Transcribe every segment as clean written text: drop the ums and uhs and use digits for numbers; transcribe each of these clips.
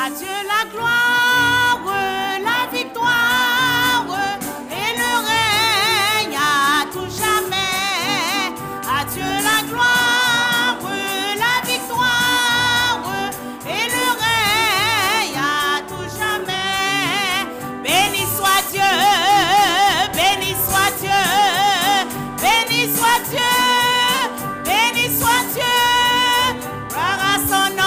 À Dieu la gloire, la victoire et le règne à tout jamais. À Dieu la gloire, la victoire et le règne à tout jamais. Béni soit Dieu, béni soit Dieu, béni soit Dieu, béni soit Dieu. Gloire à son nom.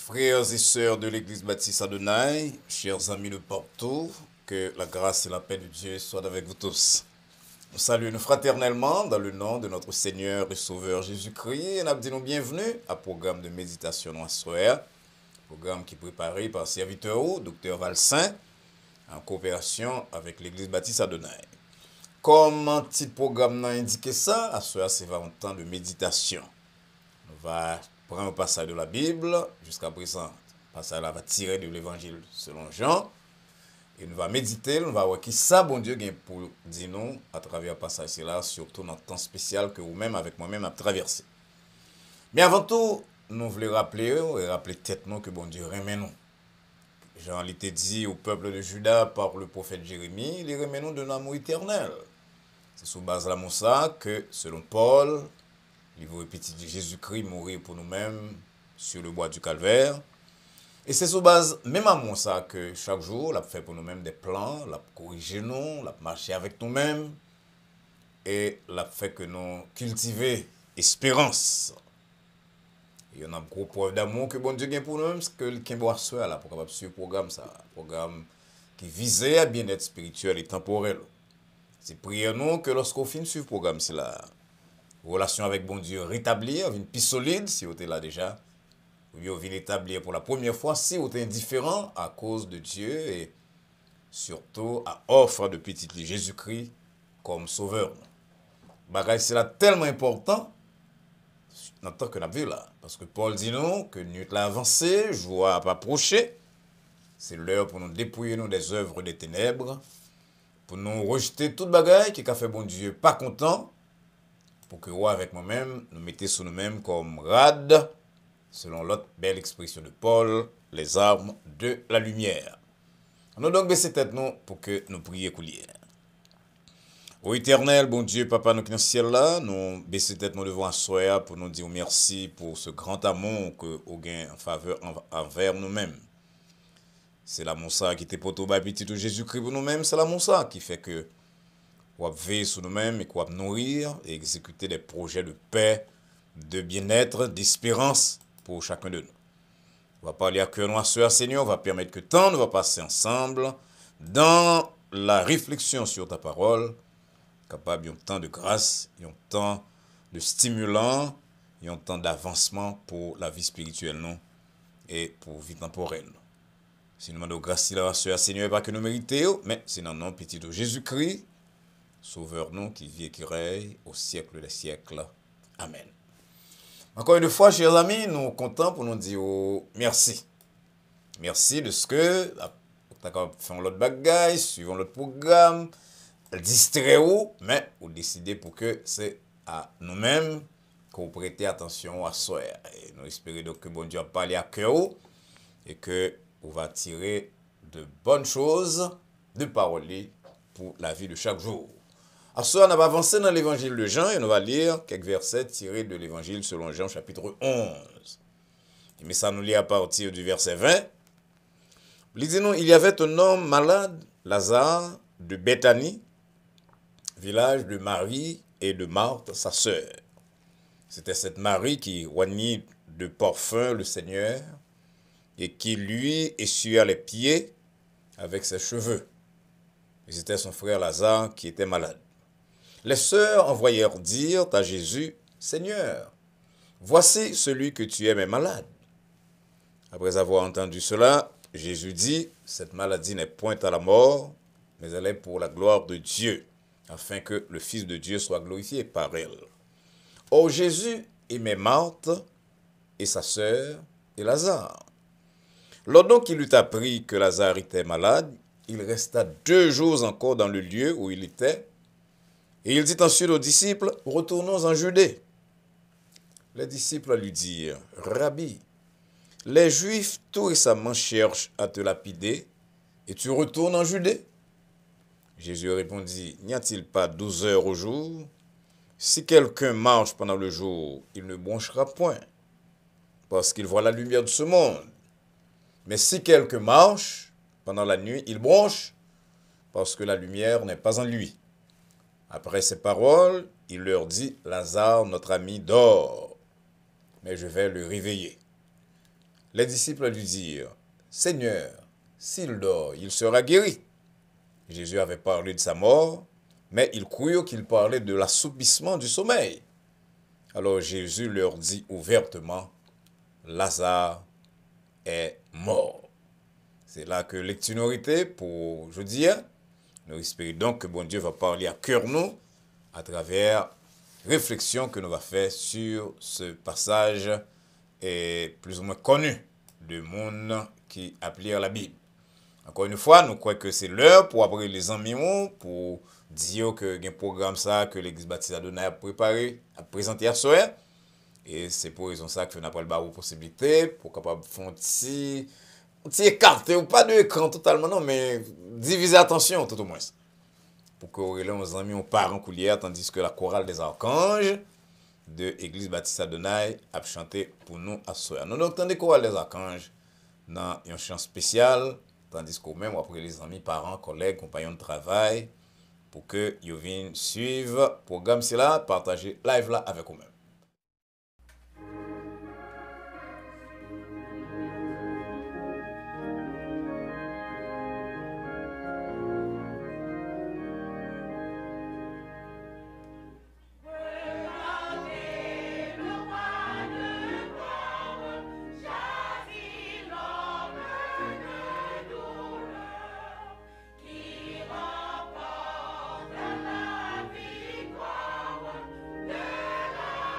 Frères et sœurs de l'église baptiste Adonai, chers amis de partout, que la grâce et la paix de Dieu soient avec vous tous. Nous saluons fraternellement dans le nom de notre Seigneur et Sauveur Jésus-Christ et nous disons bienvenue à programme de méditation en soir, programme qui est préparé par serviteur Dr Valsin en coopération avec l'église baptiste Adonai. Comme un petit programme n'a indiqué ça, à soir c'est un temps de méditation. On va prendre un passage de la Bible, jusqu'à présent, le passage là va tirer de l'évangile selon Jean, et nous va méditer, nous va voir qui ça, bon Dieu, pour dire nous, à travers le passage là, surtout dans le temps spécial que vous-même, avec moi-même, a traversé. Mais avant tout, nous voulons rappeler, et rappeler tête nous que bon Dieu remet nous. Jean l'était dit au peuple de Juda par le prophète Jérémie, il remet nous de l'amour éternel. C'est sous base de l'amour ça que, selon Paul, il veut répéter Jésus-Christ mourir pour nous-mêmes sur le bois du calvaire. Et c'est sous base, même amour ça, que chaque jour, il fait pour nous-mêmes des plans, il corrige nous, il marché avec nous-mêmes, et il fait que nous cultiver espérance. Il y en a une grosse preuve d'amour que bon Dieu gagne pour nous-mêmes, c'est que le Kimbo soit là pour capable suivre le programme ça, programme qui visait à bien-être spirituel et temporel. C'est prier nous que lorsqu'on finit suivre le programme, c'est la relation avec bon Dieu rétablir, une plus solide si vous êtes là déjà, ou bien vous établir pour la première fois si vous êtes indifférent à cause de Dieu et surtout à offre de petit Jésus-Christ comme sauveur. Bagay c'est là tellement important dans le temps que nous avons là. Parce que Paul dit nous que nous avons avancé, jour a approché. C'est l'heure pour nous dépouiller nous des œuvres des ténèbres, pour nous rejeter toute bagaille qui a fait bon Dieu pas content, pour que moi avec moi-même, nous mettions sur nous-mêmes comme rad, selon l'autre belle expression de Paul, les armes de la lumière. Nous donc baisser tête nous pour que nous prions coulier. Ô éternel, bon Dieu, Papa, nous qui dans le ciel là, nous baisser tête nous devant soir pour nous dire merci pour ce grand amour que vous gain en faveur envers nous-mêmes. C'est l'amour ça qui était pour tout petit de Jésus-Christ pour nous-mêmes, c'est l'amour ça qui fait que on va veiller sur nous-mêmes et qu'on va nourrir et exécuter des projets de paix, de bien-être, d'espérance pour chacun de nous. On va parler à cœur noir, soeur, Seigneur, on va permettre que tant nous va passer ensemble dans la réflexion sur ta parole, capable d'un temps de grâce, un temps de stimulant, un temps d'avancement pour la vie spirituelle non et pour la vie temporelle. Si nous demandons grâce à la soeur, Seigneur, pas que nous méritions, mais c'est dans le nom petit de Jésus-Christ Sauveur-nous qui vit et qui règne au siècle des siècles. Amen. Encore une fois, chers amis, nous sommes contents pour nous dire merci. Merci de ce que nous avons fait l'autre bagaille, suivons l'autre programme, distrait ou, mais vous décidez pour que c'est à nous-mêmes qu'on prête attention à soi. Et nous espérons donc que bon Dieu a parlé à cœur et que vous va tirer de bonnes choses, de paroles pour la vie de chaque jour. À ce on va avancer dans l'évangile de Jean et nous allons lire quelques versets tirés de l'évangile selon Jean chapitre 11. Mais ça nous lit à partir du verset 20. Il dit nous, il y avait un homme malade, Lazare, de Béthanie, village de Marie et de Marthe, sa sœur. C'était cette Marie qui oignit de parfum le Seigneur et qui lui essuya les pieds avec ses cheveux. Et c'était son frère Lazare qui était malade. Les sœurs envoyèrent dire à Jésus, « Seigneur, voici celui que tu aimes est malade. » Après avoir entendu cela, Jésus dit, « Cette maladie n'est point à la mort, mais elle est pour la gloire de Dieu, afin que le Fils de Dieu soit glorifié par elle. » Or Jésus aimait Marthe et sa sœur et Lazare. Lors donc il eut appris que Lazare était malade, il resta 2 jours encore dans le lieu où il était, et il dit ensuite aux disciples, « Retournons en Judée. » Les disciples lui dirent, « Rabbi, les Juifs tout récemment cherchent à te lapider, et tu retournes en Judée? » Jésus répondit, « N'y a-t-il pas 12 heures au jour? Si quelqu'un marche pendant le jour, il ne bronchera point, parce qu'il voit la lumière de ce monde. Mais si quelqu'un marche pendant la nuit, il bronche, parce que la lumière n'est pas en lui. » Après ces paroles, il leur dit, « Lazare, notre ami, dort, mais je vais le réveiller. » Les disciples lui dirent, « Seigneur, s'il dort, il sera guéri. » Jésus avait parlé de sa mort, mais ils crurent qu'il parlait de l'assoupissement du sommeil. Alors Jésus leur dit ouvertement, « Lazare est mort. » C'est là que lectunorité pour jeudi. Nous espérons donc que bon Dieu va parler à cœur nous à travers réflexion que nous va faire sur ce passage et plus ou moins connu de monde qui applique la Bible. Encore une fois, nous croyons que c'est l'heure pour après les amis pour dire que il y a un programme ça que l'église baptiste Adonai a préparé, a présenté à soir. Et c'est pour raison ça que nous avons pas de possibilité pour capable faire un petit écarté ou pas de écran totalement non mais diviser attention tout au moins. Pour que nos amis ont parents coulière tandis que la chorale des archanges de l'église baptiste Adonai a chanté pour nous à soir. Nous entendons la chorale des archanges dans un chant spécial tandis qu'au même après les amis, parents, collègues, compagnons de travail pour que vous viennent suivre le programme là, partager live là avec vous-même. Qui remporte la victoire de la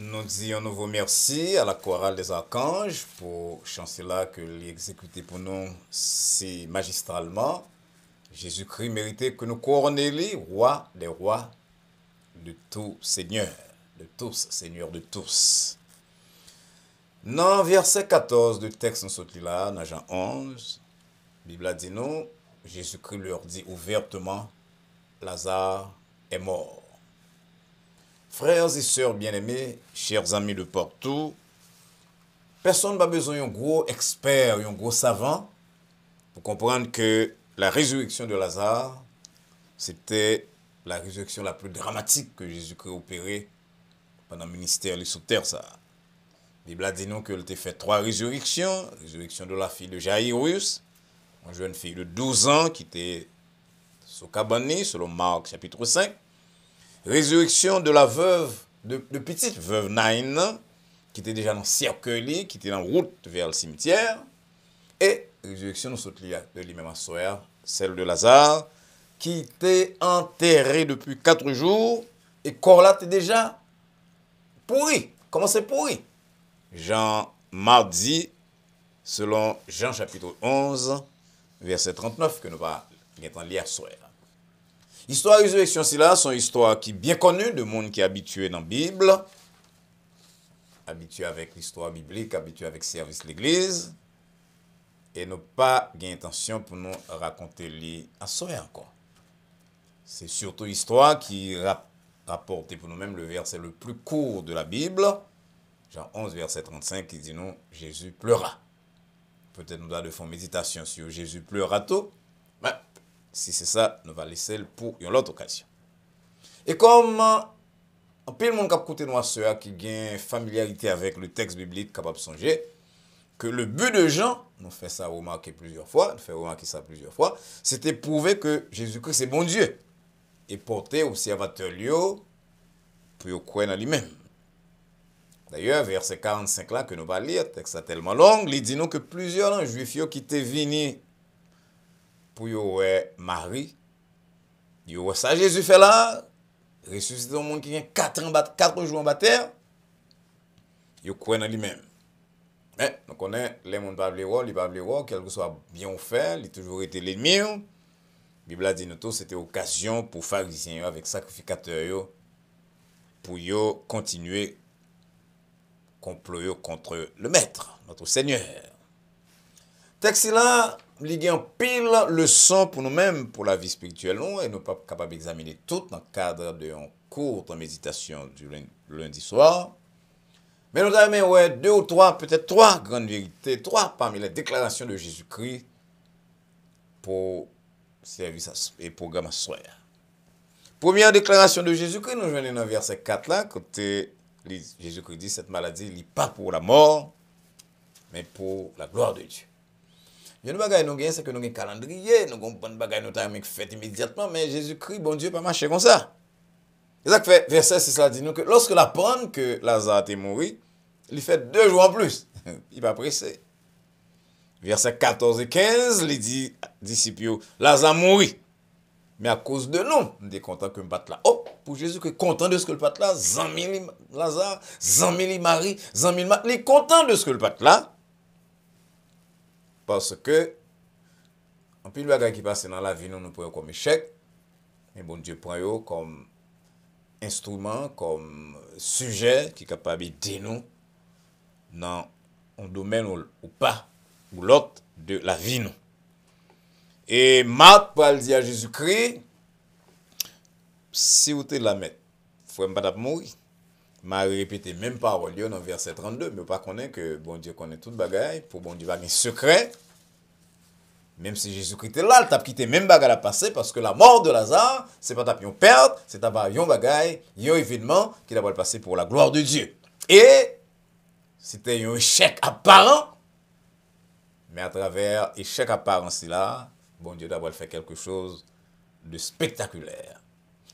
Nous disons un nouveau merci à la chorale des archanges pour chanter là que l'exécuté pour nous si magistralement. Jésus-Christ méritait que nous couronnions roi des rois, de tout Seigneur, de tous, Seigneur de tous. Dans verset 14 du texte, nous sommes là, dans Jean 11, la Bible dit nous, Jésus-Christ leur dit ouvertement, Lazare est mort. Frères et sœurs bien-aimés, chers amis de partout, personne n'a besoin d'un gros expert, un gros savant pour comprendre que la résurrection de Lazare, c'était la résurrection la plus dramatique que Jésus-Christ a opérée pendant le ministère sur terre. La Bible a dit nous qu'il a fait 3 résurrections. Résurrection de la fille de Jairus, une jeune fille de 12 ans qui était sous cabane, selon Marc chapitre 5. Résurrection de la veuve, de petite veuve Naïn, qui était déjà dans le cercueil, qui était en route vers le cimetière. Et résurrection de lui-même à soir, celle de Lazare, qui était enterré depuis 4 jours, et corps là était déjà pourri. Comment c'est pourri? Jean mardi, selon Jean chapitre 11, verset 39, que nous allons lire à soir. Histoire de résurrection, c'est là, son histoire qui est bien connue de monde qui est habitué dans la Bible, habitué avec l'histoire biblique, habitué avec le service de l'Église, et nous pas d'intention pour nous raconter les à soir encore. C'est surtout l'histoire qui rapporte pour nous-mêmes le verset le plus court de la Bible, Jean 11, verset 35, qui dit nous, Jésus pleura. Peut-être nous allons faire une méditation sur Jésus pleura tout, mais si c'est ça, nous allons laisser pour une autre occasion. Et comme un peu de monde qui a écouté nous soeur qui a une familiarité avec le texte biblique capable de songer, que le but de Jean, nous fait ça remarquer plusieurs fois, c'était prouver que Jésus-Christ c'est bon Dieu et porter observateur pour croire en lui-même. D'ailleurs, verset 45 là que nous allons lire, texte tellement long, il dit nous que plusieurs juifs qui étaient venus pour Marie, ça Jésus fait là, ressuscité un monde qui a 4 jours en bataille, il croit en lui-même. Mais nous connaissons les gens qui ne parlent pas, quel que soit bien fait, il a toujours été l'ennemi. La Bible a dit que c'était occasion pour les pharisiens avec sacrificateurs pour continuer complot contre le maître, notre Seigneur. Texte là, il y a un pile leçon pour nous-mêmes, pour la vie spirituelle, nous, et nous ne sommes pas capables d'examiner tout dans le cadre d'une courte méditation du lundi soir. Mais nous avons 2 ou 3, peut-être 3 grandes vérités, 3 parmi les déclarations de Jésus-Christ pour service et programme à soir. Première déclaration de Jésus-Christ, nous venons dans le verset 4 là, côté Jésus-Christ dit cette maladie n'est pas pour la mort, mais pour la gloire de Dieu. Il y a une bagaille nous gagnons, c'est que nous avons un calendrier, nous avons une bagaille nous avons fait immédiatement, mais Jésus-Christ, bon Dieu, pas marcher comme ça. C'est ça que fait verset 6 là dit nous que lorsque l'apprend que Lazare est mort, il fait 2 jours en plus. Il va pressé. Verset 14 et 15, il dit disciples, Lazare mourit. Mais à cause de nous, on est content que nous batte là. Oh, pour Jésus qui est content de ce que le batte là, 100 000 Lazare, 100 000 Marie, 100 000 Marie, il est content de ce que le batte là. Parce que, en plus, le bagage qui passe dans la vie, nous prenons comme échec. Mais bon Dieu prend comme instrument, comme sujet qui est capable d'aider nous dans un domaine ou pas, ou l'autre de la vie. Nous. Et Marc va dire à Jésus-Christ, si vous êtes la mettre, il ne faut pas mourir. Marie répétait même parole dans le verset 32, mais pas connaître que bon Dieu connaît toute bagaille, pour bon Dieu va un secret. Même si Jésus-Christ était là, il t'a quitté même bagaille à passer parce que la mort de Lazare, c'est pas ta perte, c'est ta bagaille, un événement qui va passer pour la gloire de Dieu. Et c'était un échec apparent, mais à travers échec apparent là, bon Dieu d'abord fait quelque chose de spectaculaire.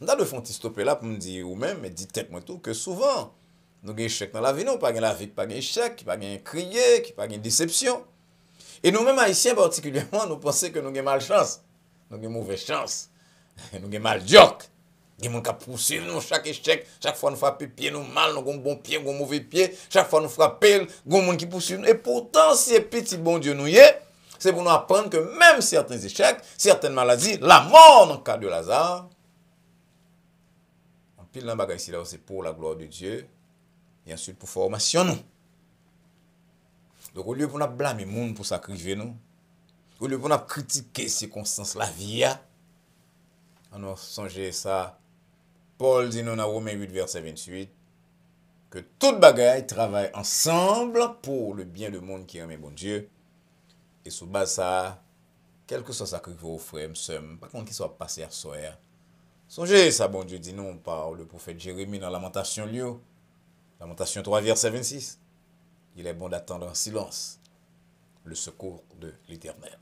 On a le fond stopper là pour me dire ou même, mais dites-moi tout que souvent nous avons échec dans la vie, nous pas la vie, pas échec, pas crier, pas déception. Et nous-mêmes haïtiens particulièrement, nous pensons que nous avons malchance, nous avons mauvaise chance, nous avons mal joke. Il y a des gens qui poursuivent nous chaque échec, chaque fois nous frappons pied, nous mal, nous avons bon pied, nous avons mauvais pied, chaque fois nous frappons, il y a des gens qui poursuivent nous. Et pourtant, si petit bon Dieu nous y est, c'est pour nous apprendre que même certains échecs, certaines maladies, la mort dans le cas de Lazare, en pile dans bagage ici là, c'est pour la gloire de Dieu, et ensuite pour formation nous. Donc au lieu pour nous blâmer les gens pour sacrifier nous, au lieu pour nous critiquer les circonstances, la vie, on a songé ça. Paul dit nous dans Romains 8, verset 28, que toute bagaille travaille ensemble pour le bien du monde qui aime bon Dieu. Et sous base ça, quel que soit ça que vous offrez, par contre qu'il soit passé à soir. Songez ça, bon Dieu dit non par le prophète Jérémie dans Lamentation 3, verset 26. Il est bon d'attendre en silence le secours de l'Éternel.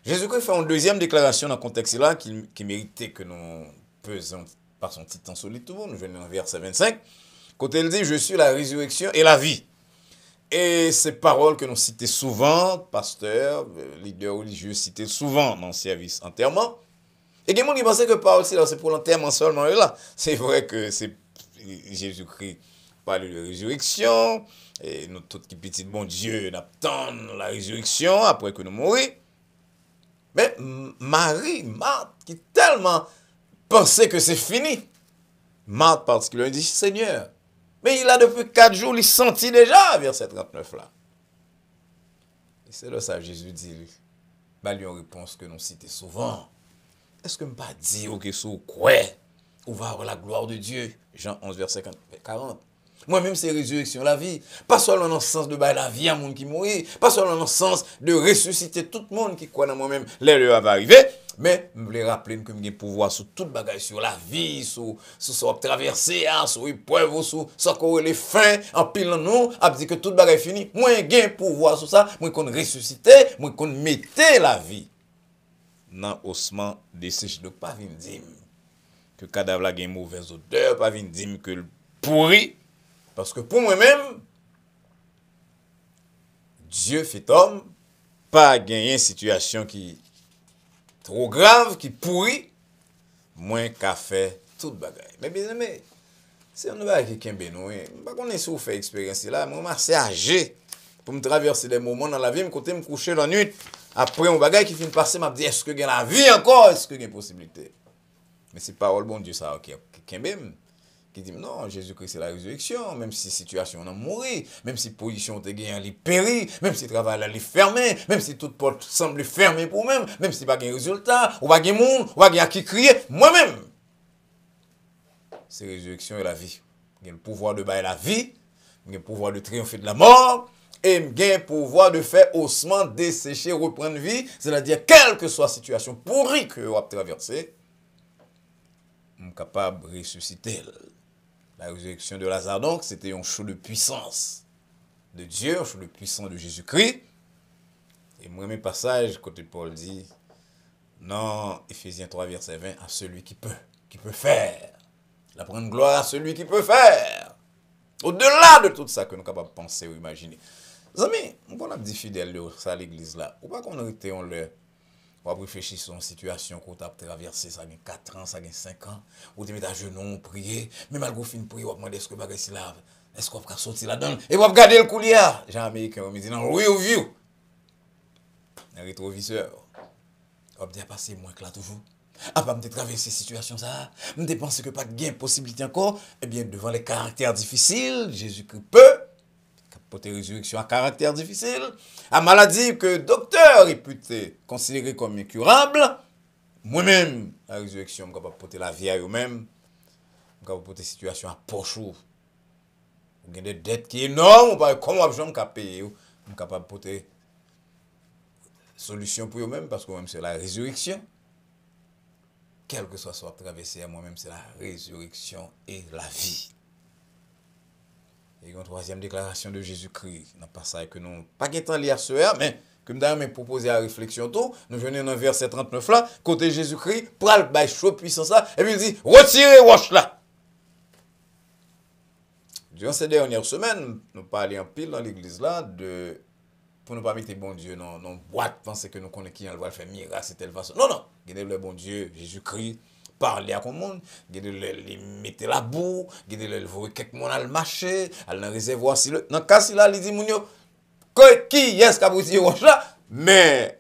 Jésus-Christ fait une deuxième déclaration dans le contexte là qui méritait que nous pesons par son petit temps solide tout le monde. Nous venons en verset 25. Quand il dit, je suis la résurrection et la vie. Et ces paroles que nous citons souvent, pasteurs, leaders religieux citent souvent dans le service enterrement. Et il y a des gens qui pensent que parole c'est pour l'enterrement seulement. Et là, c'est vrai que c'est Jésus-Christ parle de résurrection. Et nous tous qui petits bon Dieu n'attendons la résurrection après que nous mourons. Mais Marie, Marthe, qui tellement pensait que c'est fini. Marthe particulièrement dit, Seigneur, mais il a depuis 4 jours, il sentit déjà, verset 39 là. Et c'est là ça Jésus dit, bah lui en réponse que nous citons souvent. Est-ce que je ne pas dire que sous quoi on va avoir la gloire de Dieu? Jean 11, verset 40. Moi-même, c'est résurrection, la vie. Pas seulement dans le sens de la vie à monde qui mourit, pas seulement dans le sens de ressusciter tout le monde qui croit dans moi-même, l'heure va arriver, mais je voulais rappeler que j'ai pouvoir sur toute bagaille, sur la vie, sur ce traversé, sur l'épreuve, sur ce qu'on les fins, en pile en nous, a dit que toute bagaille fini. Moi, j'ai pouvoir sur ça, moi, qu'on ressusciter, moi, qu'on mettait la vie dans l'ossement desséché. Donc, pas venir dire que le cadavre a une mauvaise odeur, pas venir dire que le pourri. Parce que pour moi-même, Dieu fait homme, pas gagner une situation qui trop grave, qui pourrit, moins qu'à faire toute bagaille. Mais bien aimé, c'est un nouvel qui est bien nous. Je ne sais pas si vous faites expérience là, moi, je suis âgé pour me traverser des moments dans la vie, me coucher la nuit. Après, un bagage qui finit de passer, je me dis, est-ce que j'ai la vie encore? Est-ce que j'ai une possibilité? Mais c'est parole, bon Dieu, ça, qui est bien. Qui dit non, Jésus-Christ c'est la résurrection, même si la situation on a mouru, même si la position te gagne elle péri, même si le travail elle est fermé, même si toute porte semble fermée pour même, même si pas de résultat, ou pas de monde, ou pas de qui crier, moi-même. C'est la résurrection et la vie. J'ai le pouvoir de bailler la vie, j'ai le pouvoir de triompher de la mort, et j'ai le pouvoir de faire haussement, dessécher, reprendre vie, c'est-à-dire quelle que soit la situation pourrie que vous avez traversée, je suis capable de ressusciter. La résurrection de Lazare, donc, c'était un show de puissance de Dieu, un show de puissance de Jésus-Christ. Et moi, mes passages, côté Paul dit, non, Éphésiens 3, verset 20, à celui qui peut faire. La prendre gloire à celui qui peut faire. Au-delà de tout ça que nous sommes capables de penser ou imaginer. Les amis, on a dit fidèle à l'église là. Ou pas qu'on a été en l'air. On va réfléchir sur une situation qu'on a traversée, ça a 4 ans, ça a 5 ans, ou tu mets à genoux, prier, mais malgré fin prier, on va demander est-ce que bagay si là, est-ce qu'on va sortir là-dedans, et on va regarder le coulier. J'ai un américain, on me dit non, real view. Un rétroviseur. On va dire passer moins que là toujours. Après, je traverser cette situation, ça, je pense que pas de gain possibilité encore, eh bien, devant les caractères difficiles, Jésus-Christ peut. Pour tes résurrections à caractère difficile, à maladie que docteur réputé considéré comme incurable, moi-même, la résurrection, je suis capable de porter la vie à eux-mêmes, je suis capable de porter la situation à poche. Vous avez des dettes qui sont énormes, comment je suis payer, je suis capable de porter solution pour eux-mêmes, parce que moi-même, c'est la résurrection. Quel que soit traversé à moi-même, c'est la résurrection et la vie. Et une troisième déclaration de Jésus-Christ, dans le passage que nous pas de temps lire ce mais que nous avons proposé à réflexion tout, nous venons dans le verset 39 là, côté Jésus-Christ, pral bay chaud puissance là, et puis il dit, retirez roche là. Durant ces dernières semaines, nous parlons en pile dans l'église là, pour ne pas mettre bon Dieu dans boîte, penser que nous connaissons qui va faire miracle, c'est telle façon. Non, non, il y a le bon Dieu, Jésus-Christ, parler à tout le monde, il mettait la boue, il voit quelques monde à le marcher, à le réservoir. Dans le cas là, il dit, Mounio, qui est-ce qui a bouti roche là? Mais,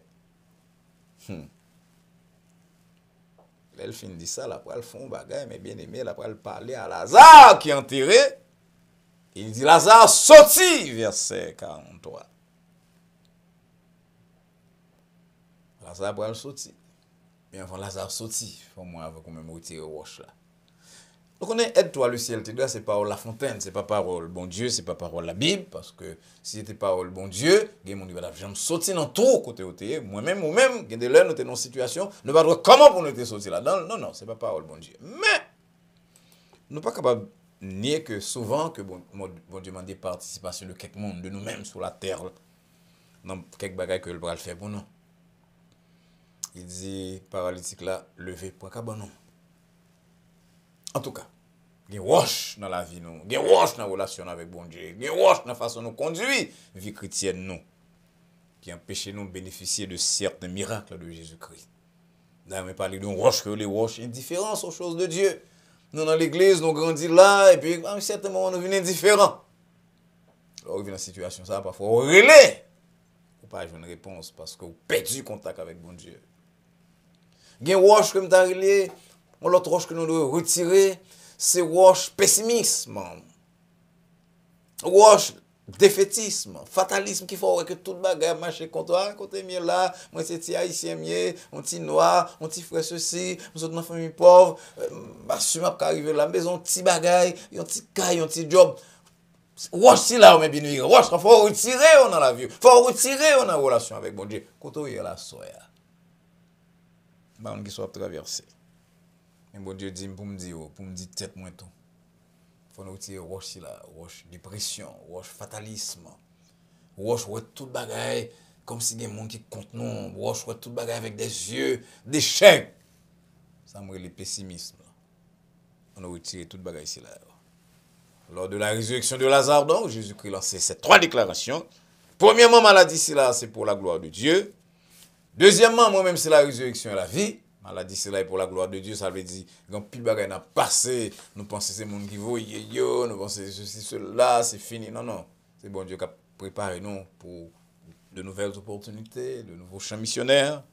elle finit ça, là, pour elle faire un bagage, mais bien aimé, là, pour elle parler à Lazare qui est enterré. Il dit, Lazare sorti, verset 43. Lazare pour elle sorti. Mais avant Lazare sorti, pour moi, avec même retirer roche là. Donc on est aide-toi le ciel, c'est parole la fontaine, c'est pas parole bon Dieu, c'est pas parole la Bible, parce que si c'était parole bon Dieu, il y a des gens qui sorti dans tout côté côté, moi-même ou même, il y a des gens qui sont dans une situation, ne pas dire comment pour nous sortir là-dedans. Non, non, c'est pas parole bon Dieu. Mais nous pas capable nier que souvent que bon Dieu demande des participations de quelques monde de nous-mêmes sur la terre, dans quelques bagages que le bras le fait pour nous. Il dit paralytique là, levé pour cabanon. En tout cas, il y a roche dans la vie nous, il y a roche dans la relation avec bon Dieu, il y a roche dans la façon de nous conduire vie chrétienne nous, qui empêche nous de bénéficier de certains miracles de Jésus-Christ. Là, on parle de roche que les roches indifférence aux choses de Dieu. Nous dans l'église, nous grandissons là, et puis à un certain moment, nous venons indifférents. Alors, on vient dans la situation, ça, parfois, on relais. Ou pas une réponse parce que vous perdu contact avec bon Dieu. Il y a une roche comme tu as relé, l'autre roche que nous devons retirer, c'est roche pessimisme, roche défaitisme, fatalisme qui faut que tout le bagage marche contre toi, côté mieux là, moi c'est petit haïtien mieux, on petit noir, on petit frère ceci, nous autres dans famille pauvre, assume à arriver là maison petit bagage, un petit caille, un petit job. Roche si là on met bien roche, faut retirer dans la vie, faut retirer dans la relation avec bon Dieu. Quand on est là soya. Bah on qui soit traversé. Mais bon Dieu dit pour me dire tête moins tout. Faut nous tirer roche si là, roche dépression, roche fatalisme. Roche ouais tout bagaille comme si des monde qui compte non, roche ouais tout bagaille avec des yeux d'échec. Ça me le pessimisme. On a retiré tout bagaille ici là. Lors de la résurrection de Lazare, donc, Jésus-Christ lancé ces trois déclarations. Premièrement, maladie, c'est là, c'est pour la gloire de Dieu. Deuxièmement, moi-même, c'est la résurrection et la vie. Maladie, c'est là pour la gloire de Dieu. Ça veut dire, quand pile bagaille n'a passé, nous pensons que c'est le monde qui vaut, nous pensons que ceci, cela, c'est fini. Non, non. C'est bon Dieu qui a préparé nous pour de nouvelles opportunités, de nouveaux champs missionnaires.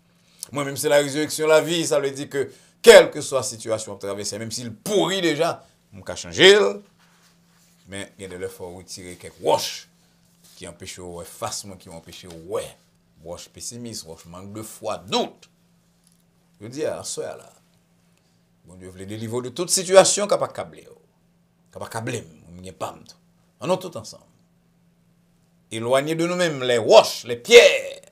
Moi-même, c'est la résurrection et la vie. Ça veut dire que, quelle que soit la situation à traverser, même s'il pourrit déjà, on peut changer. Mais il y a de faut retirer quelques roches qui empêchent le effacement, qui empêchent roche pessimiste, roche manque de foi, doute. Je dis à ce là, bon Dieu veut délivrer de toute situation qui n'a pas câblé. Qui n'a pas câblé, on n'y est pas. On est tous ensemble. Éloigner de nous-mêmes les roches, les pierres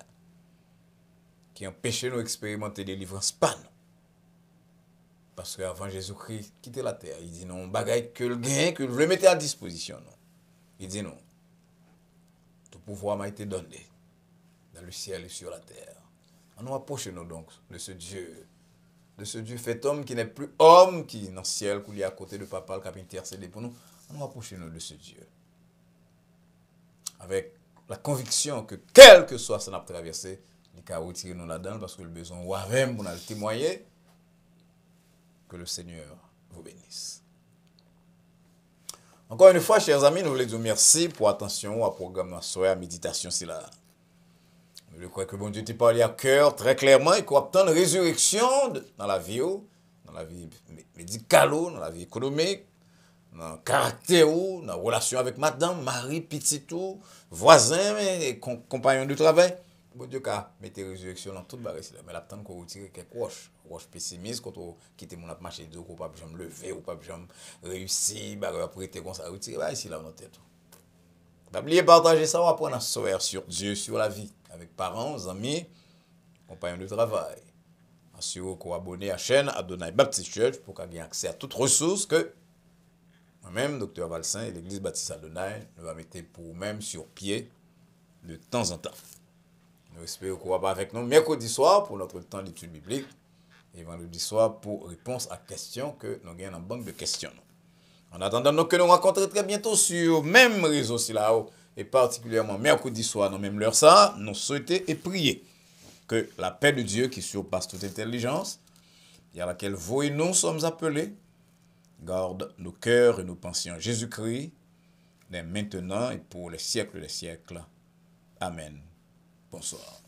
qui empêchent nous d'expérimenter des délivrance pas nous. Parce qu'avant Jésus-Christ quitter la terre, il dit non, bagaille que le gain, que le mettre à disposition. Non. Il dit non. Tout pouvoir m'a été donné dans le ciel et sur la terre. On nous approchons donc de ce Dieu fait homme qui n'est plus homme, qui est dans le ciel, qui est à côté de papa, qui a intercédé pour nous. On nous approchons de ce Dieu. Avec la conviction que quel que soit ce qu'on a traversé, il a retiré nous là-dedans parce que le besoin ou même pour nous témoigner. Que le Seigneur vous bénisse. Encore une fois, chers amis, nous voulons dire merci pour l'attention au programme de soirée à méditation. Je crois que bon Dieu t'a parlé à cœur très clairement et qu'on obtient une résurrection dans la vie médicale, dans la vie économique, dans le caractère, dans la relation avec madame, mari, petit tout, voisin et compagnon de travail. Bon Dieu a mis des résurrections dans toute barre. Mais la temps qu'on retire quelques roches pessimistes, quand on quitte mon marché de qu'on pas jamais lever ou pas jamais réussir, après t'es comme ça retirer ici là dans tête. Pas oublier partager ça, on va prendre un soeur sur Dieu, sur la vie avec parents, amis, compagnons de travail. Assurez qu'on abonne à la chaîne Adonai Baptist Church pour qu'on ait accès à toutes ressources que moi-même, Dr. Valsin et l'Église Baptiste Adonai nous va mettre pour nous-mêmes sur pied de temps en temps. Nous espérons qu'on va avec nous mercredi soir pour notre temps d'étude biblique et vendredi soir pour réponse à questions que nous avons en banque de questions. En attendant que nous rencontrons très bientôt sur même réseau là-haut et particulièrement mercredi soir dans même l'heure ça, nous souhaitons et prier que la paix de Dieu qui surpasse toute intelligence et à laquelle vous et nous sommes appelés, garde nos cœurs et nos pensées en Jésus-Christ, dès maintenant et pour les siècles des siècles. Amen. Bonsoir.